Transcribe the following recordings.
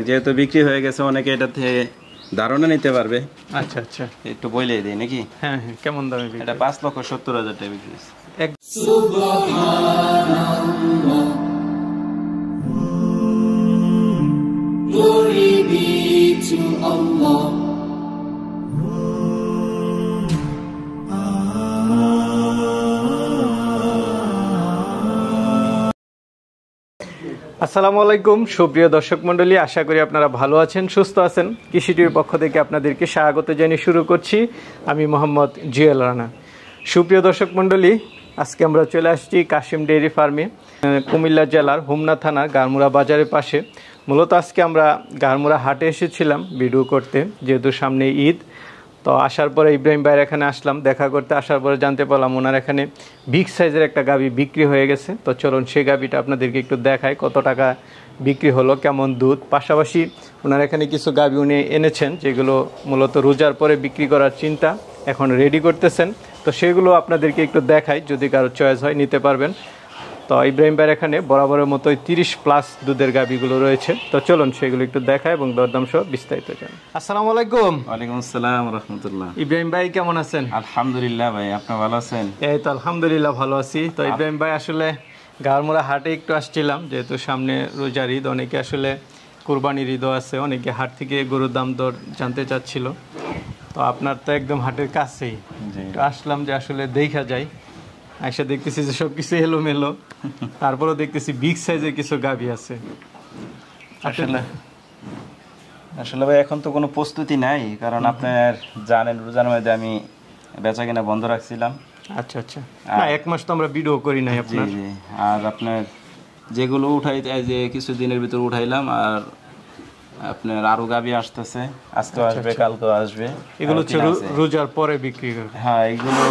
যেহেতু বিক্রি হয়ে গেছে অনেকে এটা থেকে ধারণা নিতে পারবে। আচ্ছা আচ্ছা, একটু বলে দিই নাকি? হ্যাঁ হ্যাঁ, কেমন দামে বিক্রি? এটা 5,70,000 টাকা বিক্রি হয়েছে। Glory be to Allah. আসসালামু আলাইকুম সুপ্রিয় দর্শক মণ্ডলী, আশা করি আপনারা ভালো আছেন, সুস্থ আছেন। কৃষি টিভির পক্ষ থেকে আপনাদেরকে স্বাগত জানিয়ে শুরু করছি আমি মোহাম্মদ জুয়েল রানা। সুপ্রিয় দর্শক মণ্ডলী, আজকে আমরা চলে আসছি কাশিম ডেইরি ফার্মে, কুমিল্লা জেলার হোমনা থানার গারমুরা বাজারের পাশে। মূলত আজকে আমরা গারমুরা হাটে এসেছিলাম ভিডিও করতে, যেহেতু সামনে ঈদ। তো আসার পরে ইব্রাহিম ভাইয়ের এখানে আসলাম দেখা করতে। আসার পরে জানতে পারলাম ওনার এখানে বিগ সাইজের একটা গাভী বিক্রি হয়ে গেছে। তো চলুন সেই গাভীটা আপনাদেরকে একটু দেখাই, কত টাকা বিক্রি হলো, কেমন দুধ। পাশাপাশি ওনার এখানে কিছু গাভী উনি এনেছেন যেগুলো মূলত রোজার পরে বিক্রি করার চিন্তা, এখন রেডি করতেছেন। তো সেগুলো আপনাদেরকে একটু দেখাই, যদি কারো চয়েস হয় নিতে পারবেন। তো ইব্রাহিম ভাইয়ের এখানে বরাবরের মতোই 30+ দুধের গাভীগুলো রয়েছে। তো চলুন সেগুলো একটু দেখায় এবং দরদাম সহ বিস্তারিত জানি। আসসালামু আলাইকুম। ওয়ালাইকুম আসসালাম রাহমাতুল্লাহ। ইব্রাহিম ভাই কেমন আছেন? আলহামদুলিল্লাহ ভাই, আপনি ভালো আছেন? এই তো আলহামদুলিল্লাহ ভালো আছি। তো ইব্রাহিম ভাই, আসলে গারমুরা হাটে একটু আসছিলাম, যেহেতু সামনে রোজার ঈদ, অনেকে আসলে কুরবানির ঈদও আছে, অনেকে হাট থেকে গরুর দাম দর জানতে চাচ্ছিল। তো আপনার তো একদম হাটের কাছেই, আসলাম যে আসলে দেখা যায়। আইসা দেখতেছি যে সব কিছু এলোমেলো, তারপরেও দেখতেছি বিগ সাইজের কিছু গাভী আছে। আসলে ভাই এখন তো কোনো প্রস্তুতি নাই, কারণ আপনার জানেন রোজার মধ্যে আমি বেচা কিনা বন্ধ রাখছিলাম। আচ্ছা আচ্ছা, না এক মাস তো আমরা ভিডিও করি নাই আপনার। জি, আর আপনার যেগুলো উঠাই যে কিছু দিনের ভিতর উঠাইলাম, আর আপনার আরো গাভী আসতেছে, আজকেও আসবে কালকেও আসবে। এগুলো হচ্ছে রোজার পরে বিক্রি করবে? হ্যাঁ, এগুলো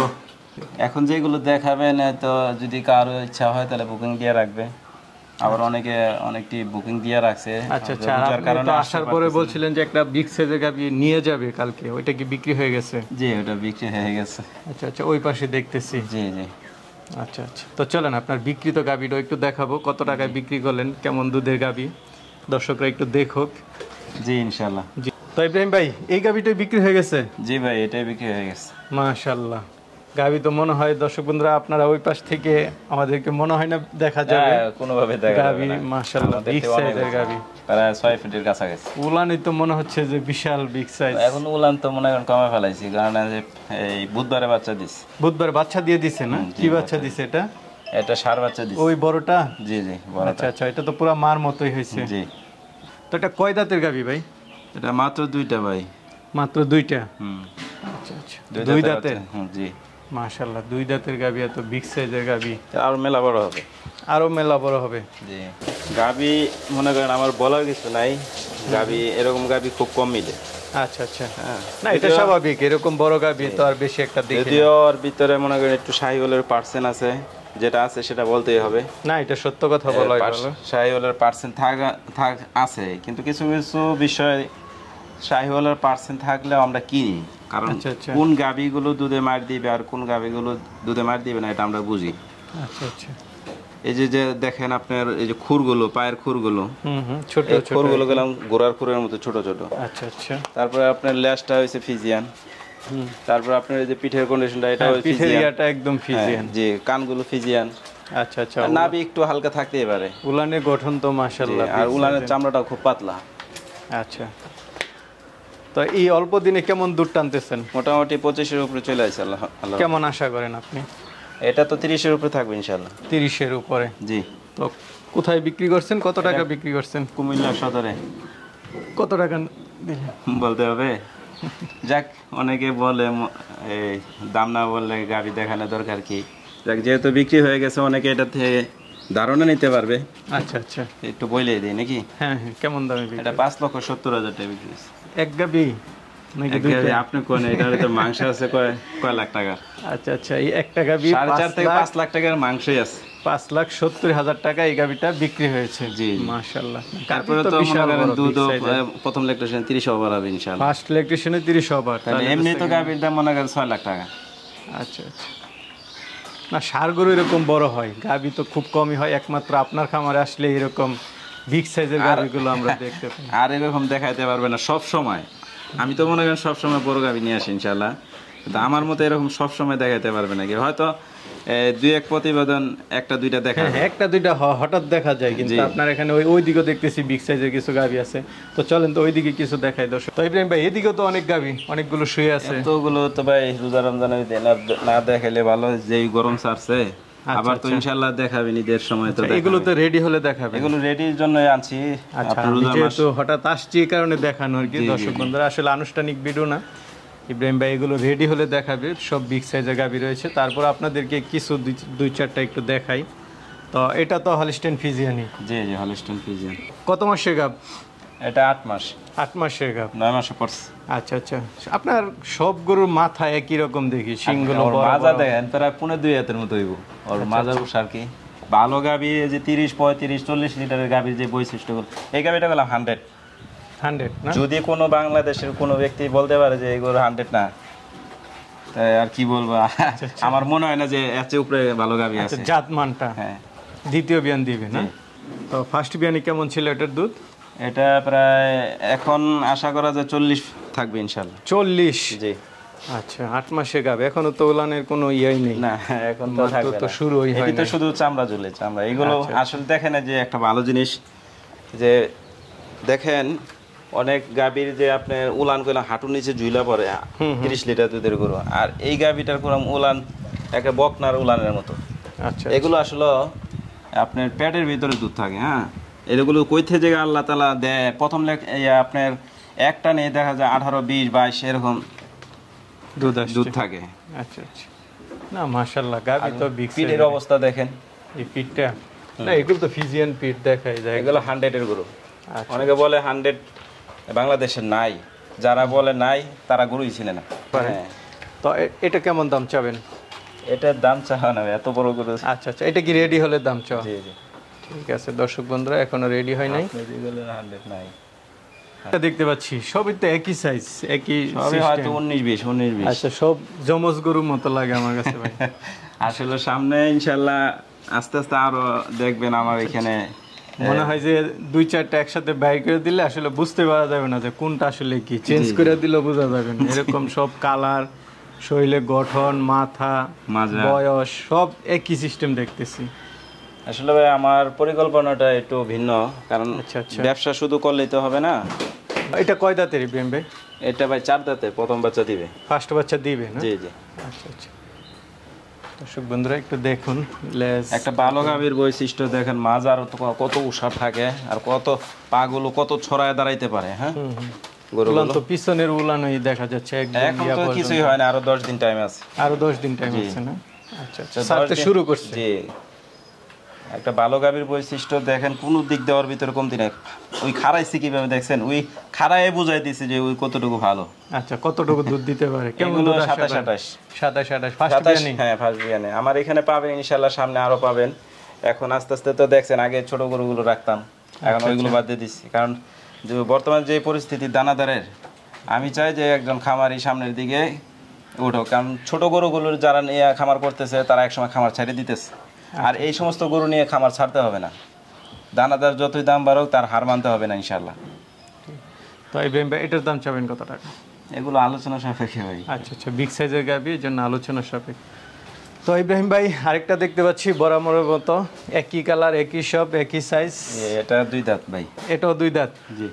এখন যেগুলো দেখাবেন, তো যদি কারো ইচ্ছা হয় তাহলে বুকিং দিয়ে রাখবে। আবার অনেকটি বুকিং দিয়ে রাখছে। আচ্ছা আচ্ছা, আপনি তো আসার পরে বলছিলেন যে একটা বিগ সাইজের গাভী নিয়ে যাবে কালকে, ওইটা কি বিক্রি হয়ে গেছে? জি, ওটা বিক্রি হয়ে গেছে। আচ্ছা আচ্ছা, ওই পাশে দেখতেছি। জি জি, আচ্ছা আচ্ছা, তো চলেন আপনার বিক্রিত গাভীটা একটু দেখাবো, কত টাকায় বিক্রি করলেন, কেমন দুধের গাভী, দর্শকরা একটু দেখুক। জি ইনশাআল্লাহ। জি, তো ইব্রাহিম ভাই এই গাভীটাই বিক্রি হয়ে গেছে? জি ভাই, এটাই বিক্রি হয়ে গেছে। মাশাআল্লাহ, গাভী তো মনে হয় দর্শক বন্ধুরা আপনারা ওই পাশ থেকে আমাদেরকে মনে হয় না দেখা যাবে কোনোভাবে দেখা যাবে না। গাভী মাশাআল্লাহ বিগ সাইজের গাভী, প্রায় 6 ফিটের কাছাকাছি। উলানই তো মনে হচ্ছে যে বিশাল বিগ সাইজ। এখন উলান তো মনে করেন কমে ফেলাইছি, কারণ এই বুধবারে বাচ্চা দিছে। বুধবার বাচ্চা দিয়ে দিছে না? কি বাচ্চা দিছে এটা? এটা ষাঁড় বাচ্চা দিছে। ওই বড়টা? জি জি, বড়টা। আচ্ছা আচ্ছা, এটা তো পুরো মার মতোই হয়েছে। জি। তো এটা কয় দাঁতের গাভী ভাই? এটা মাত্র 2টা ভাই। মাত্র 2টা? আচ্ছা আচ্ছা, 2 দাঁতের? জি মাশাআল্লাহ, 2 দাঁতের গাভী, এত বিগ সাইজের গাভী। আর মেলা বড় হবে। আরো মেলা বড় হবে। জি, গাভী মনে করেন আমার বলার কিছু নাই, গাভী এরকম গাভী খুব কম মিলে। আচ্ছা আচ্ছা, না এটা স্বাভাবিক, এরকম বড় গাভী তো আর বেশি একটা দেখি না। যদিও ওর ভিতরে মনে করেন একটু শাহিওয়ালের পার্সেন্ট আছে, যেটা আছে সেটা বলতেই হবে। না এটা সত্য কথা বলাই ভালো। শাহিওয়ালের পার্সেন্ট থাক আছে, কিন্তু কিছু কিছু বিষয় শাহিওয়ালের পার্সেন্ট থাকলেও আমরা কিনি, কারণ কোন গাভীগুলো দুধে মার দিবে আর কোন গাভীগুলো দুধে মার দিবে না এটা আমরা বুঝি। আচ্ছা আচ্ছা, এই যে দেখেন আপনার এই যে খুরগুলো, পায়ের খুরগুলো, ছোট ছোট খুরগুলো গেলাম গোড়ার খুরের মতো ছোট ছোট। আচ্ছা আচ্ছা, তারপরে আপনার লেজটা হইছে ফিজিয়ান, তারপর আপনার এই যে পিঠের কন্ডিশনটা এটা হইছে পিঠের ইয়াটা একদম ফিজিয়ান। জি, কানগুলো ফিজিয়ান। আচ্ছা আচ্ছা, নাভি একটু হালকা থাকতেই পারে। উলানের গঠন তো মাশাআল্লাহ, আর উলানের চামড়াটাও খুব পাতলা। আচ্ছা, তো এই অল্প দিনে কেমন দুধ টানতেছেন? মোটামুটি 25-এর উপরে চলে আসছে। আল্লাহ। কেমন আশা করেন আপনি? এটা তো 30-এর উপরে থাকবে ইনশাআল্লাহ। 30-এর উপরে? জি। তো কোথায় বিক্রি করছেন, কত টাকা বিক্রি করছেন? কুমিল্লা সদরে। কত টাকা দিলেন বলতে হবে? যাক, অনেকে বলে এই দাম না বললে গাড়ি দেখানো দরকার কি। যাক, যেহেতু বিক্রি হয়ে গেছে অনেকে এটা থেকে ধারণা নিতে পারবে। আচ্ছা আচ্ছা, একটু বলে দিই নাকি? হ্যাঁ হ্যাঁ, কেমন দামে বিক্রি? এটা 5,70,000 টাকা বিক্রি হয়েছে। এক গাভী নাকি দুইটা? আপনি কোন এটার তো মাংস আছে কয় লাখ টাকা? আচ্ছা আচ্ছা, এই একটা গাভী 4.5 থেকে 5 লাখ টাকার মাংসই আছে। 5,70,000 টাকা এই গাভীটা বিক্রি হয়েছে। জি মাশাআল্লাহ। তারপরে তো মনে করেন দুধ প্রথম ল্যাকটেশন 30 ওভার হবে ইনশাআল্লাহ। ফার্স্ট ল্যাকটেশনে 30 ওভার, তাহলে এমনি তো গাভীর দাম মনে করেন 6 লাখ টাকা। আচ্ছা আচ্ছা, না ষাঁড় গরু এরকম বড় হয়, গাভী তো খুব কমই হয়, একমাত্র আপনার খামারে আসলে এরকম বিগ সাইজের গাভীগুলো আমরা দেখতে পাই। আর এরকম দেখাইতে পারবে না সব সময়। আমি তো মনে করেন সব সময় বড় গাভী নিয়ে আসি ইনশাআল্লাহ, কিন্তু আমার মতো এরকম সব সময় দেখাইতে পারবে না। কি হয়তো দুই এক প্রতিবেদন একটা দুইটা দেখা একটা দুইটা হঠাৎ দেখা যায়, কিন্তু আপনার এখানে ওই দিকে দেখতেছি বিগ সাইজের কিছু গাভী আছে। তো চলেন তো ওইদিকে কিছু দেখাই দর্শক। তো ইব্রাহিম ভাই এদিকে তো অনেক গাভী, অনেকগুলো শুয়ে আছে। এতগুলো তো ভাই রোজা রমজানের না দেখাইলে ভালো, যেই গরম ছাড়ছে। আবার তো ইনশাআল্লাহ দেখাবেন ঈদের সময়। তো এগুলো তো রেডি হলে দেখাবেন। এগুলো রেডির জন্য আনছি। যেহেতু হঠাৎ আসছি এই কারণে দেখানো আর কি দর্শক বন্ধুরা, আসলে আনুষ্ঠানিক ভিডিও না। ইব্রাহিম ভাই এগুলো রেডি হলে দেখাবে, সব বিগ সাইজের গাভী রয়েছে। তারপর আপনাদেরকে কিছু দুই চারটা একটু দেখাই। তো এটা তো হলস্টেইন ফ্রিজিয়ানি। জি জি, হলস্টেইন ফ্রিজিয়ান। কত মাসের গাভ? এটা 8 মাস। 8 মাসের গাভ। 9 মাসে পড়ছে। আচ্ছা আচ্ছা। আপনার সব গরুর মাথা একই রকম দেখি, শিংগুলো বড় বড়। মাজা দেখেন প্রায় 1.5 হাতের মতো হইব আর মাজার উসার কি ভালো গাভী। যে 30 35 40 লিটারের গাভীর যে বৈশিষ্ট্যগুলো, এই গাভীটা গেলাম 100 না? যদি কোনো বাংলাদেশের কোনো ব্যক্তি বলতে পারে যে এগুলো 100 না, তাই আর কি বলবো। আমার মনে হয় না যে এর চেয়ে উপরে ভালো গাভী আছে। জাত মানটা। হ্যাঁ। দ্বিতীয় বিয়ান দিবে না? তো ফার্স্ট বিয়ানে কেমন ছিল এটার দুধ? এটা প্রায় এখন আশা করা যায় 40 থাকবে ইনশাআল্লাহ। 40? জি। আচ্ছা, 8 মাসের গাভী, এখনো তো উলানের কোনো ইয়েই নেই। না, এখন তো থাকবে না। তো শুরুই হয় না। এটা তো শুধু চামড়া ঝুলে চামড়া। এগুলো আসলে দেখেন যে একটা ভালো জিনিস যে দেখেন অনেক গাভীর যে আপনার উলান গুলো হাঁটুর নিচে ঝুলা পড়ে 30 লিটার দুধের গরু, আর এই গাভীটার কোনো উলান একটা বকনার উলানের মতো। আচ্ছা, এগুলো আসলে আপনার পেটের ভিতরে দুধ থাকে। হ্যাঁ, এগুলো কই থেকে আল্লাহ তাআলা দেয় প্রথম আপনার একটা নিয়ে দেখা যায় 18 20 22 এরকম দুধ থাকে। আচ্ছা আচ্ছা। না মাশাআল্লাহ, গাভী তো বিগ সাইজের। পিঠের অবস্থা দেখেন, এই পিঠটা না, এগুলো তো ফিজিয়ান পিঠ দেখাই যায়। এগুলো 100 এর গরু। অনেকে বলে 100 বাংলাদেশের নাই, যারা বলে নাই তারা গরুই ছিল না। হ্যাঁ। তো এটা কেমন দাম চাবেন? এটার দাম চাওয়া না, এত বড় গরু। আচ্ছা আচ্ছা, এটা কি রেডি হলে দাম চাওয়া? জি জি। ঠিক আছে দর্শক বন্ধুরা, এখনো রেডি হয় নাই। এগুলো 100 নাই। এটা দেখতে পাচ্ছি সবই তো একই সাইজ, একই সবই হয়তো 19 20। আচ্ছা, সব জমজ গরুর মতো লাগে আমার কাছে ভাই। আসলে সামনে ইনশাআল্লাহ আস্তে আস্তে আরো দেখবেন আমার এখানে মনে হয় যে 2-4টা একসাথে বাইর করে দিলে আসলে বুঝতে পারা যাবে না যে কোনটা আসলে কি। চেঞ্জ করে দিলে বোঝা যাবে না। এরকম সব কালার, শরীরের গঠন, মাথা, বয়স সব একই সিস্টেম দেখতেছি। আসলে ভাই আমার পরিকল্পনাটা একটু ভিন্ন, কারণ ব্যবসা শুধু করলেই তো হবে না। এটা কয় দাঁতের ইব্রাহিম ভাই? এটা ভাই 4 দাঁতে, প্রথম বাচ্চা দিবে। ফার্স্ট বাচ্চা দিবে না? জি জি। আচ্ছা আচ্ছা। দর্শক বন্ধুরা একটু দেখুন, একটা ভালো গাভীর বৈশিষ্ট্য দেখেন, মাজার কত উষা থাকে আর কত পাগুলো কত ছড়ায় দাঁড়াইতে পারে। হ্যাঁ, উলান তো পিছনের উলানই দেখা যাচ্ছে একদম। এখন তো কিছুই হয় না, আরো 10 দিন টাইম আছে। আরো 10 দিন টাইম আছে না? আচ্ছা আচ্ছা, সাথে শুরু করছে। জি, একটা ভালো গাভীর বৈশিষ্ট্য দেখেন, কোন দিক দেওয়ার ভিতরে কমতি নাই। ওই খাড়াইছে কিভাবে দেখছেন, ওই খাড়ায় বুঝাই দিছে যে ওই কতটুকু ভালো। আচ্ছা, কতটুকু দুধ দিতে পারে? কেমন দুধ? 27 27 ফার্স্ট বিয়ানে। হ্যাঁ, ফার্স্ট বিয়ানে আমার এখানে পাবেন ইনশাআল্লাহ, সামনে আরো পাবেন। এখন আস্তে আস্তে তো দেখছেন, আগে ছোট গরুগুলো রাখতাম, এখন ওইগুলো বাদ দিয়ে দিচ্ছি। কারণ যে বর্তমান যে পরিস্থিতি দানাদারের, আমি চাই যে একজন খামারি সামনের দিকে উঠো। কারণ ছোট গরুগুলোর যারা নিয়ে খামার করতেছে তারা একসময় খামার ছেড়ে দিতেছে, আর এই সমস্ত গরু নিয়ে খামার ছাড়তে হবে না। দানাদার যতই দাম বাড়ুক তার হার মানতে হবে না ইনশাআল্লাহ। তো ইব্রাহিম ভাই এটার দাম চাবেন কত টাকা? এগুলো আলোচনা সাপেক্ষে ভাই। আচ্ছা আচ্ছা, বিগ সাইজের গাভী, এর জন্য আলোচনা সাপেক্ষে। তো ইব্রাহিম ভাই আরেকটা দেখতে পাচ্ছি বরাবরের মতো, একই কালার, একই সব, একই সাইজ। এটা 2 দাঁত ভাই। এটাও 2 দাঁত? জি।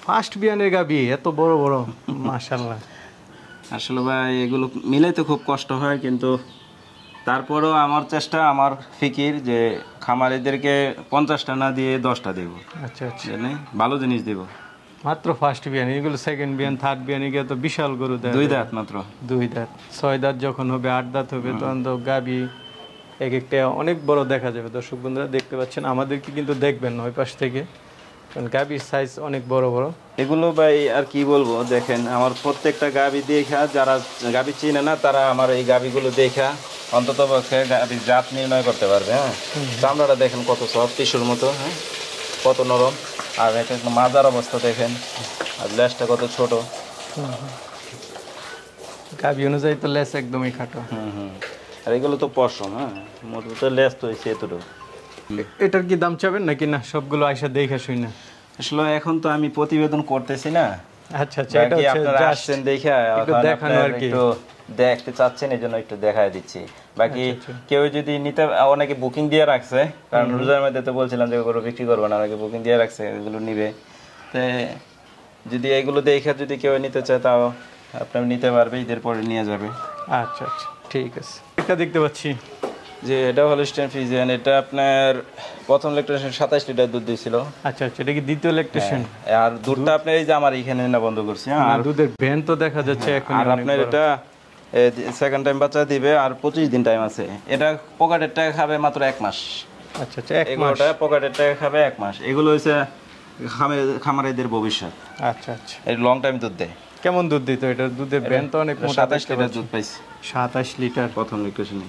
ফার্স্ট বিয়ানের গাভী, এত বড় বড়, মাশাআল্লাহ। আসলে ভাই এগুলো মিলাইতে খুব কষ্ট হয়, কিন্তু তারপরেও আমার চেষ্টা, আমার ফিকির যে খামারিদেরকে 50টা না দিয়ে 10টা দেব। আচ্ছা আচ্ছা, ভালো জিনিস দেব। মাত্র ফার্স্ট বিয়ান, এগুলো সেকেন্ড বিয়ান, থার্ড বিয়ানে গিয়ে তো বিশাল গরু দেয়। 2 দাঁত মাত্র। 2 দাঁত, 6 দাঁত যখন হবে, 8 দাঁত হবে, তখন তো গাভী এক একটা অনেক বড় দেখা যাবে। দর্শক বন্ধুরা দেখতে পাচ্ছেন, আমাদেরকে কিন্তু দেখবেন না ওই পাশ থেকে, কারণ গাভীর সাইজ অনেক বড় বড়। এগুলো ভাই আর কি বলবো, দেখেন আমার প্রত্যেকটা গাভী দেখা, যারা গাভী চিনে না তারা আমার এই গাভীগুলো দেখা অন্তত পক্ষে গাভীর জাত নির্ণয় করতে পারবে। হ্যাঁ, চামড়াটা দেখেন কত সফট, টিস্যুর মতো। হ্যাঁ, কত নরম। আর এটা মাজার অবস্থা দেখেন, আর লেজটা কত ছোট। গাভী অনুযায়ী তো লেজ একদমই খাটো। আর এগুলো তো পশম। হ্যাঁ, মোট লেজ তো হয়েছে এতটুকু। এটার কি দাম চাবেন নাকি না সবগুলো আইসা দেখে শুই না? আসলে এখন তো আমি প্রতিবেদন করতেছি না। আচ্ছা আচ্ছা, এটা হচ্ছে আপনারা জাস্ট আসছেন দেখে একটু দেখানো আর কি, একটু দেখতে চাচ্ছেন এই জন্য একটু দেখায় দিচ্ছি। বাকি কেউ যদি নিতে, অনেকে বুকিং দিয়ে রাখছে, কারণ রোজার মধ্যে তো বলছিলাম যে গরু বিক্রি করবো না, অনেকে বুকিং দিয়ে রাখছে এগুলো নিবে। তো যদি এগুলো দেখে যদি কেউ নিতে চায় তাও আপনার নিতে পারবে, ঈদের পরে নিয়ে যাবে। আচ্ছা আচ্ছা ঠিক আছে। এটা দেখতে পাচ্ছি যে এটা হলস্টাইন ফ্রিজিয়ান, এটা আপনার প্রথম ল্যাকটেশন 27 লিটার দুধ দিয়েছিল। আচ্ছা আচ্ছা, এটা কি দ্বিতীয় ল্যাকটেশন? আর দুধটা আপনার এই যে আমার এখানে না বন্ধ করছি। আর দুধের ভ্যান তো দেখা যাচ্ছে এখন। আর আপনার এটা সেকেন্ড টাইম বাচ্চা দিবে আর 25 দিন টাইম আছে। এটা পকেটের টাকা খাবে মাত্র 1 মাস। আচ্ছা আচ্ছা, এক মাস এগুলোটা পকেটের টাকা খাবে 1 মাস। এগুলো হচ্ছে খামারিদের ভবিষ্যৎ। আচ্ছা আচ্ছা, এই লং টাইম দুধ দেয়। কেমন দুধ দিত এটার? দুধের ভ্যান তো অনেক মোটা। 27 লিটার দুধ পাইছি। 27 লিটার প্রথম ল্যাকটেশনে।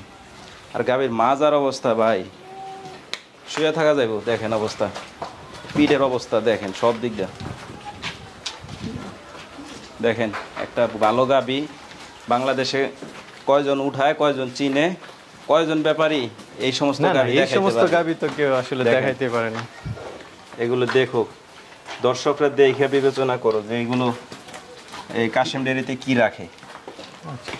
আর গাভীর মাজার অবস্থা ভাই, শুয়ে থাকা যাইব। দেখেন অবস্থা, পিঠের অবস্থা দেখেন, সব দিক দিয়ে দেখেন। একটা ভালো গাভী বাংলাদেশে কয়জন উঠায়, কয়জন চিনে, কয়জন ব্যাপারী এই সমস্ত গাভী এই সমস্ত গাভী তো কেউ আসলে দেখাইতে পারে না। এগুলো দেখো, দর্শকরা দেখে বিবেচনা করো যে এগুলো এই কাশিম ডেয়ারিতে কি রাখে। আচ্ছা,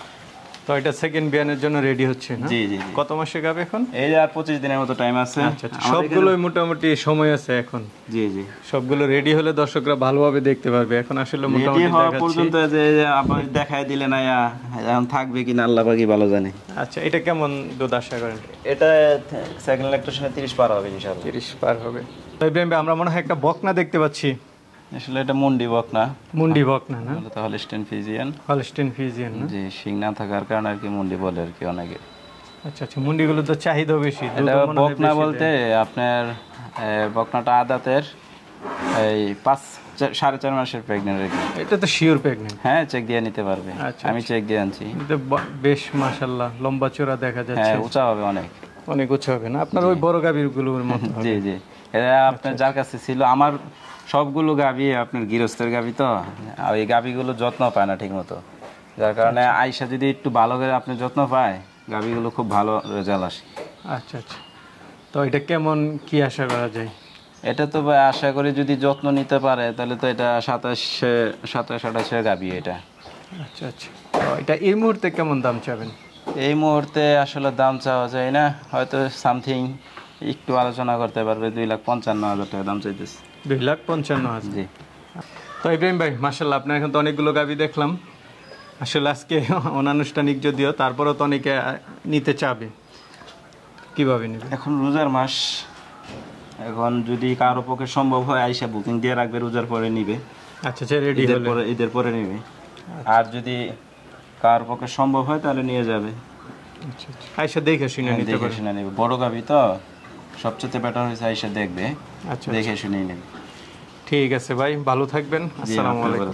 তো এটা সেকেন্ড বিয়ানের জন্য রেডি হচ্ছে না? জি জি। কত মাসে গাবে এখন? এই আর 25 দিনের মতো টাইম আছে। আচ্ছা, সবগুলোই মোটামুটি সময় আছে এখন। জি জি, সবগুলো রেডি হলে দর্শকরা ভালোভাবে দেখতে পারবে। এখন আসলে মোটামুটি রেডি হওয়া পর্যন্ত যে আপনি দেখায় দিলেন না, এখন থাকবে কিনা আল্লাহ পাকই ভালো জানে। আচ্ছা, এটা কেমন দুধ আশা করেন? এটা সেকেন্ড ল্যাকটেশনে 30 পার হবে ইনশাআল্লাহ। 30 পার হবে। তাই আমরা মনে হয় একটা বকনা দেখতে পাচ্ছি। আসলে এটা মুন্ডি বকনা। মুন্ডি বকনা না? এটা হলস্টাইন ফ্রিজিয়ান। হলস্টাইন ফ্রিজিয়ান না? জি, শিং না থাকার কারণে আর কি মুন্ডি বলে আর কি অনেকে। আচ্ছা আচ্ছা, মুন্ডিগুলো তো চাহিদা বেশি। এটা বকনা বলতে আপনার বকনাটা আদাতের এই 4.5 মাসের প্রেগন্যান্ট আর কি। এটা তো শিওর প্রেগন্যান্ট? হ্যাঁ, চেক দিয়ে নিতে পারবে। আমি চেক দিয়ে আনছি। এটা বেশ মাশাআল্লাহ লম্বা চওড়া দেখা যাচ্ছে। হ্যাঁ, উঁচা হবে অনেক। অনেক উঁচা হবে না? আপনার ওই বড় গাভীরগুলোর মতো? জি জি, এটা আপনার যার কাছে ছিল। আমার সবগুলো গাভী আপনার গৃহস্থের গাভী, তো ওই গাভীগুলো যত্ন পায় না ঠিক মতো, যার কারণে আইসা যদি একটু ভালো করে আপনি যত্ন পায় গাভীগুলো খুব ভালো রেজাল্ট আসে। আচ্ছা আচ্ছা, তো এটা কেমন কি আশা করা যায়? এটা তো ভাই আশা করি যদি যত্ন নিতে পারে তাহলে তো এটা 27-28 গাভী এটা। আচ্ছা আচ্ছা, তো এটা এই মুহূর্তে কেমন দাম চাবেন? এই মুহূর্তে আসলে দাম চাওয়া যায় না, হয়তো সামথিং একটু আলোচনা করতে পারবে। 2,55,000 টাকা দাম চাইতেছে। 2,55,000? জি। তো ইব্রাহিম ভাই মাশাআল্লাহ, আপনার এখন তো অনেকগুলো গাভী দেখলাম। আসলে আজকে অনানুষ্ঠানিক যদিও, তারপরেও তো অনেকে নিতে চাবে, কিভাবে নেবে? এখন রোজার মাস, এখন যদি কারো পক্ষে সম্ভব হয় আইসা বুকিং দিয়ে রাখবে, রোজার পরে নিবে। আচ্ছা আচ্ছা, রেডি হলে ঈদের পরে নিবে। আর যদি কার পক্ষে সম্ভব হয় তাহলে নিয়ে যাবে। আচ্ছা আচ্ছা, আইসা দেখে শুনে নিতে পারে। শুনে নেবে, বড় গাভী তো সবচেয়ে বেটার হয়েছে আইসা দেখবে। আচ্ছা, দেখে শুনে নেবে। ঠিক আছে ভাই, ভালো থাকবেন। আসসালামু আলাইকুম।